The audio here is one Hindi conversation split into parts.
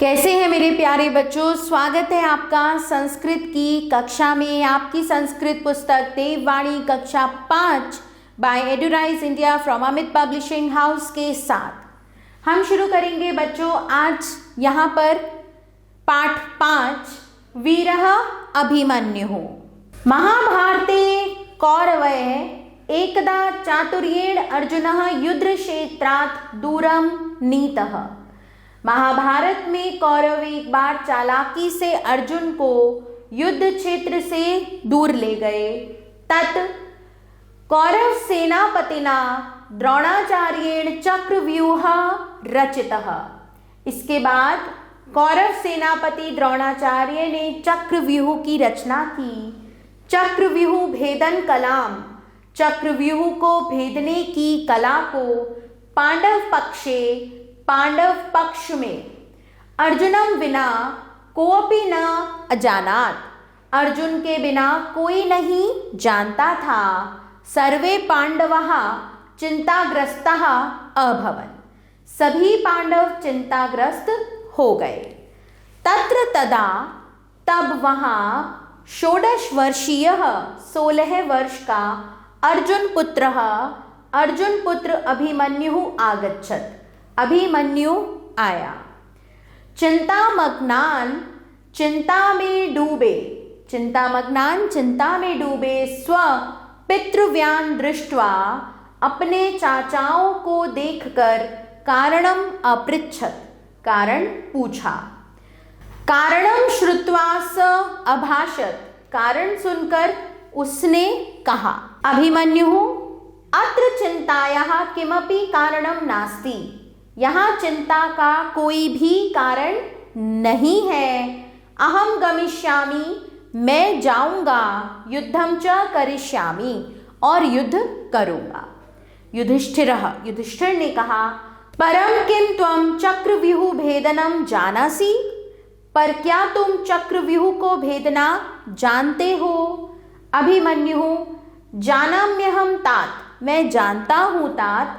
कैसे हैं मेरे प्यारे बच्चों। स्वागत है आपका संस्कृत की कक्षा में। आपकी संस्कृत पुस्तक देववाणी कक्षा 5 by Eduraise India from Amit publishing house के साथ हम शुरू करेंगे बच्चों। आज यहाँ पर पाठ 5 वीरः अभिमन्युः। महाभारते कौरवैः एकदा चातुर्येण अर्जुनः युद्धक्षेत्रात् दूरं नीतः। महाभारत में कौरव एक बार चालाकी से अर्जुन को युद्ध क्षेत्र से दूर ले गए। तत् कौरव सेनापतिना द्रोणाचार्येण चक्रव्यूह रचितः। इसके बाद कौरव सेनापति द्रोणाचार्य ने चक्रव्यूह की रचना की। चक्रव्यूह भेदन कलाम, चक्रव्यूह को भेदने की कला को पांडव पक्ष में अर्जुनम बिना कोपि न अजानात, अर्जुन के बिना कोई नहीं जानता था। सर्वे पांडवः चिंताग्रस्तः अभवन्, सभी पांडव चिंताग्रस्त हो गए। तत्र तदा तब वहाँ 16 वर्षीयः 16 वर्ष का अर्जुन पुत्र अभिमन्युः आगच्छत्। अभिमन्यु आया। चिंतामग्नान चिंता में डूबे स्व पितृव्यान दृष्ट्वा, अपने चाचाओं को देखकर कारणम अपृच्छत, कारण पूछा। कारणम श्रुत्वा स अभाषत, कारण सुनकर उसने कहा। अभिमन्युः अत्र चिंतायाः किमपि कारणम नास्ति, यहाँ चिंता का कोई भी कारण नहीं है। अहम गमिष्यामि, मैं जाऊंगा। युद्धम च करिष्यामि, और युद्ध करूंगा। युधिष्ठिर ने कहा, परम किम त्वं चक्रव्यूह भेदनम जानासि, पर क्या तुम चक्रव्यूह को भेदना जानते हो। अभिमन्युः जानाम्यहम तात, मैं जानता हूँ तात,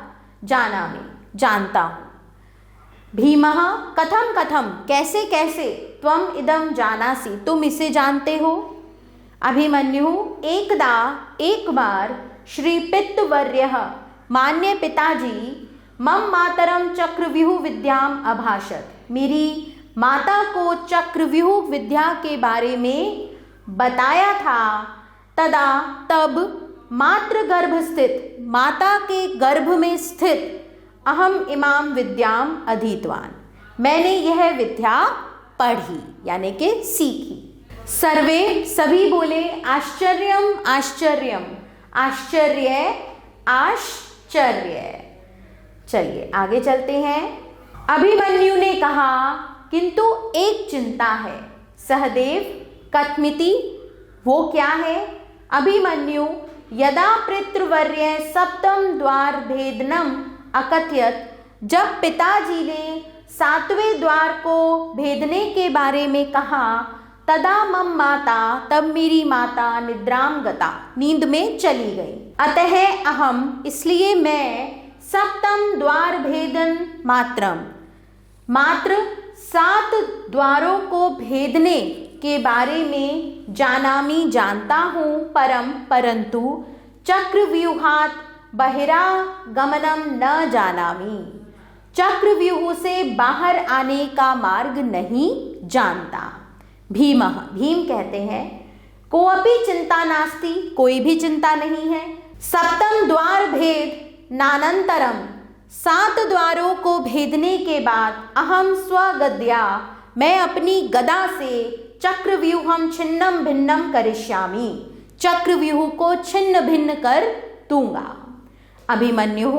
जानता हूँ। भीमः कथम, कैसे त्वम इदम जानासि, तुम इसे जानते हो। अभिमन्युः एक बार श्री पितृवर्यः, मान्य पिताजी, मम मातरम चक्रव्यूह विद्याम अभाषत, मेरी माता को चक्रव्यूह विद्या के बारे में बताया था। तदा तब मातृगर्भ स्थित, माता के गर्भ में स्थित, अहम इमाम विद्याम अधीतवान, मैंने यह विद्या पढ़ी यानी कि सीखी। सर्वे सभी बोले आश्चर्यम आश्चर्यम, आश्चर्य। चलिए आगे चलते हैं। अभिमन्यु ने कहा, किंतु एक चिंता है। सहदेव कथमिति, वो क्या है। अभिमन्यु यदा पितृवर्य सप्तम द्वार भेदनम अकथयत, जब पिताजी ने 7वें द्वार को भेदने के बारे में कहा। तदा मम माता, तब मेरी माता निद्राम गता, नींद में चली गई। अतः अहम, इसलिए मैं सप्तम द्वार भेदन मात्र 7 द्वारों को भेदने के बारे में जानता हूँ। परंतु चक्रव्यूहात् बहिरागमनम न जानामि, चक्रव्यूह से बाहर आने का मार्ग नहीं जानता। भीम कहते हैं, कोऽपि चिंता नास्ति, कोई भी चिंता नहीं है। सप्तम द्वार भेद नानंतरम, 7 द्वारों को भेदने के बाद, अहम स्वगद्या, मैं अपनी गदा से चक्रव्यूहम छिन्नम भिन्नम करिष्यामि, चक्रव्यूह को छिन्न भिन्न कर दूंगा। अभिमन्युः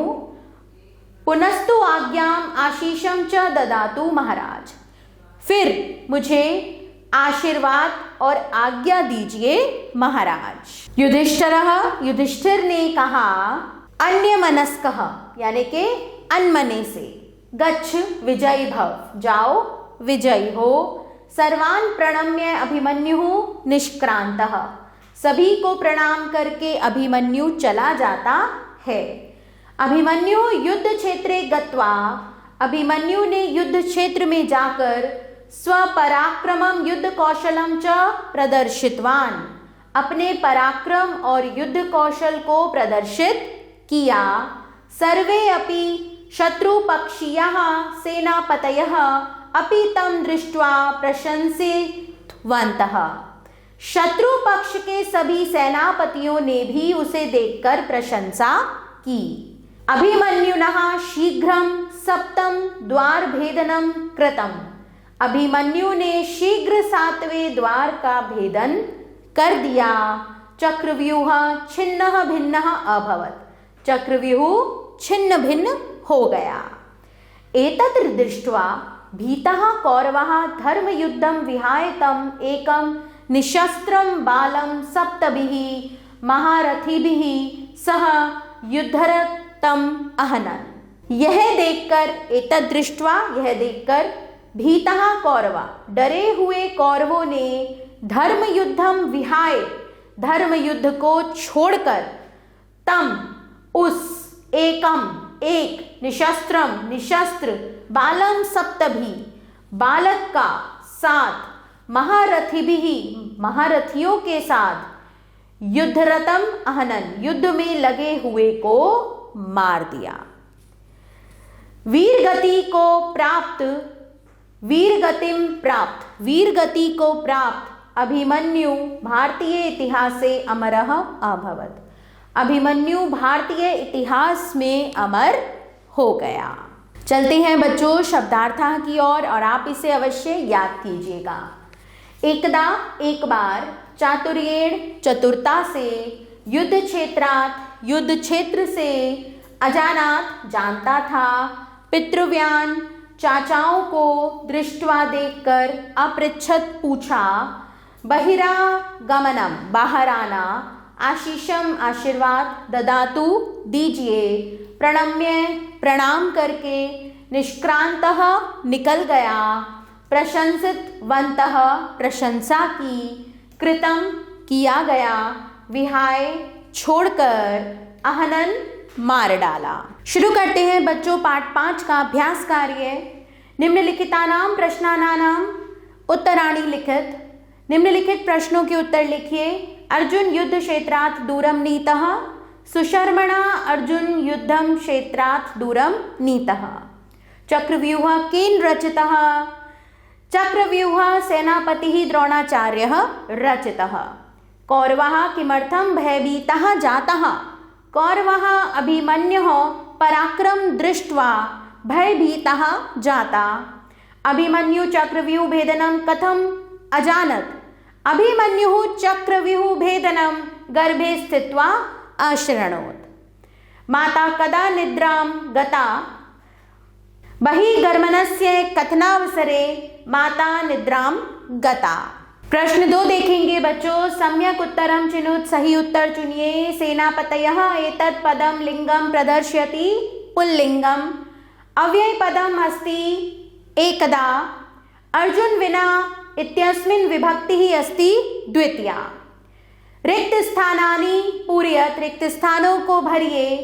पुनस्तु आज्ञाम आशीषम च ददातु महाराज, फिर मुझे आशीर्वाद और आज्ञा दीजिए महाराज। युधिष्ठिर ने कहा, अन्यमनस्कः, यानी के अनमने से, गच्छ विजयी भव, जाओ विजयी हो। सर्वान् प्रणम्य अभिमन्युः निष्क्रांतः, सभी को प्रणाम करके अभिमन्यु चला जाता है। अभिमन्यु युद्ध क्षेत्रे गत्वा, अभिमन्यु ने युद्ध क्षेत्र में जाकर स्वपराक्रमं युद्ध कौशलं च प्रदर्शितवान्, अपने पराक्रम और युद्ध कौशल को प्रदर्शित किया। सर्वे अपि शत्रुपक्षीयाः सेनापतयः अपि तं दृष्ट्वा प्रशंसितवन्तः, शत्रु पक्ष के सभी सेनापतियों ने भी उसे देखकर प्रशंसा की। अभिमन्युनः शीघ्रं सप्तम द्वार भेदनं कृतम्, अभिमन्यु ने शीघ्र 7वें द्वार का भेदन कर दिया। चक्रव्यूह छिन्नः भिन्नः अभवत्, चक्रव्यूह छिन्न भिन्न हो गया। एतत् दृष्ट्वा भीतः कौरवः धर्मयुद्धं विहाय तम् एकं निशस्त्रं बालं सप्तभिः महारथिभिः सह युद्धरतं अहनन्। यह देखकर, एतत् दृष्ट्वा, यह देखकर, भीतः कौरवा, डरे हुए कौरवों ने धर्मयुद्धं विहाय, धर्मयुद्ध को छोड़कर, तम उस एकम एक निशस्त्रम निशस्त्र बालम सप्तभी बालक का 7 महारथिभिः महारथियों के साथ युद्धरतम अहनन युद्ध में लगे हुए को मार दिया। वीरगति को प्राप्त, वीरगतिम प्राप्त, वीरगति को प्राप्त अभिमन्यु भारतीय इतिहास से अमरः अभवत्, अभिमन्यु भारतीय इतिहास में अमर हो गया। चलते हैं बच्चों शब्दार्थः की ओर और आप इसे अवश्य याद कीजिएगा। एकदा एक बार, चातुर्येण चतुरता से, युद्ध क्षेत्रात् युद्ध क्षेत्र से, अजानात जानता था, पितृव्यान चाचाओं को दृष्ट्वा देखकर, अपृच्छत पूछा, बहिरागमनम बाहर आना, आशीषम आशीर्वाद, ददातु दीजिए, प्रणम्य प्रणाम करके, निष्क्रांतः निकल गया, प्रशंसितवन्तः प्रशंसा की, कृतं किया गया, विहाय छोड़कर, अहनन मार डाला। शुरू करते हैं बच्चों पाठ 5 का अभ्यास कार्य। निम्नलिखितानां प्रश्नानां उत्तराणि लिखित, निम्नलिखित प्रश्नों के उत्तर लिखिए। अर्जुन युद्ध क्षेत्रात् दूरं नीतः, सुशर्मणा अर्जुन युद्धं क्षेत्रात् दूरं नीतः। चक्रव्यूह केन रचितः? चक्रव्यूह सेनापतिः द्रोणाचार्यः रचितः। कौरवाः किमर्थं भयभीताः जाताः? कौरवाः अभिमन्योः पराक्रम दृष्ट्वा भयभीताः जाता। अभिमन्यु चक्रव्यूह भेदनं कथम अजानत्? अभिमन्युः चक्रव्यूह भेदनं गर्भे स्थित्वा अशृणोत्। माता कदा निद्रां गता? बहिर्गमनस्य कथनावसरे माता निद्रां गता। प्रश्न 2 देखेंगे बच्चों। सम्यक उत्तरम चिनुत, सही उत्तर चुनिए। सेनापतयः एतत् पदं लिंगं प्रदर्शयति, पुल्लिंगम। अव्यय पदम अस्ति एकदा। अर्जुन विना इत्यस्मिन् विभक्तिः अस्ति द्वितीया। रिक्त स्थानानि पूरयत्, रिक्त स्थानों को भरिए।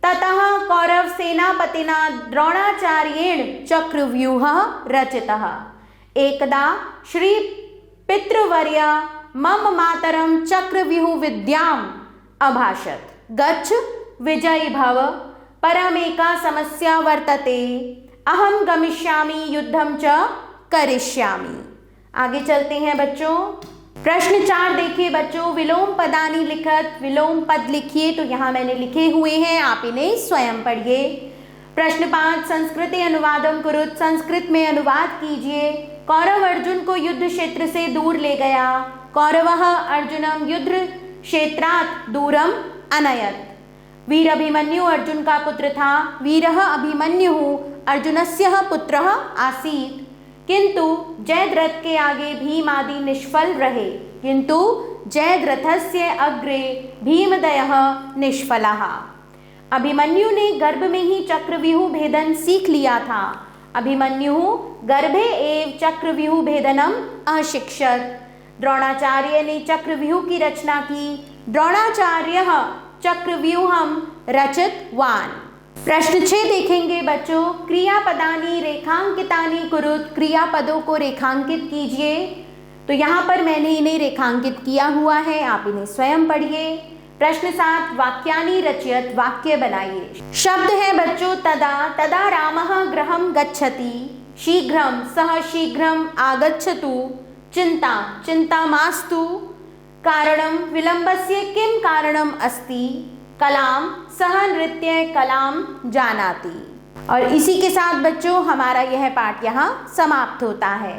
ततः कौरव सेनापतिना द्रोणाचार्येण चक्रव्यूहः रचितः। एकदा श्री पितृवर्य मम मातरं चक्रव्यूह विद्याम् अभाषत। गच्छ विजयी भव, परमेका समस्या वर्तते, अहम गमिष्यामि युद्धं च करिष्यामि। आगे चलते हैं बच्चों। प्रश्न 4 देखिए बच्चों। विलोम पदानि लिखत, विलोम पद लिखिए। तो यहाँ मैंने लिखे हुए हैं, आप इन्हें स्वयं पढ़िए। प्रश्न 5 संस्कृते अनुवादम कुरुत, संस्कृत में अनुवाद कीजिए। कौरव अर्जुन को युद्ध क्षेत्र से दूर ले गया। कौरवः अर्जुनम युद्ध क्षेत्रात् दूरम अनयत्। वीर अभिमन्यु अर्जुन का पुत्र था। वीरः अभिमन्युः अर्जुनस्य पुत्रः आसीत्। किंतु जयद्रथ के आगे भीम आदि निष्फल रहे। किंतु जयद्रथस्य अग्रे भीमदयः निष्फलाः। अभिमन्यु ने गर्भ में ही चक्रव्यूह भेदन सीख लिया था। अभिमन्यु गर्भे एव चक्रव्यूह भेदनम अशिक्षत। द्रोणाचार्य ने चक्रव्यूह की रचना की। द्रोणाचार्यः चक्रव्यूहं रचितवान्। प्रश्न 6 देखेंगे बच्चों, क्रियापदानि रेखांकितानि कुरुत, क्रियापदों को रेखांकित कीजिए। तो यहाँ पर मैंने इन्हें रेखांकित किया हुआ है, आप इन्हें स्वयं पढ़िए। प्रश्न 7, वाक्यानि रचयत, वाक्य बनाइए। शब्द है बच्चों तदा, तदा रामः गृहं गच्छति, शीघ्रं सः शीघ्रं आगच्छतु, चिंता चिंता मास्तु, कारणं विलंबस्य किं कारणम् अस्ति, कलां सह नृत्य कलां जानाति। और इसी के साथ बच्चों हमारा यह पाठ यहाँ समाप्त होता है।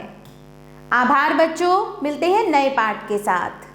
आभार बच्चों, मिलते हैं नए पाठ के साथ।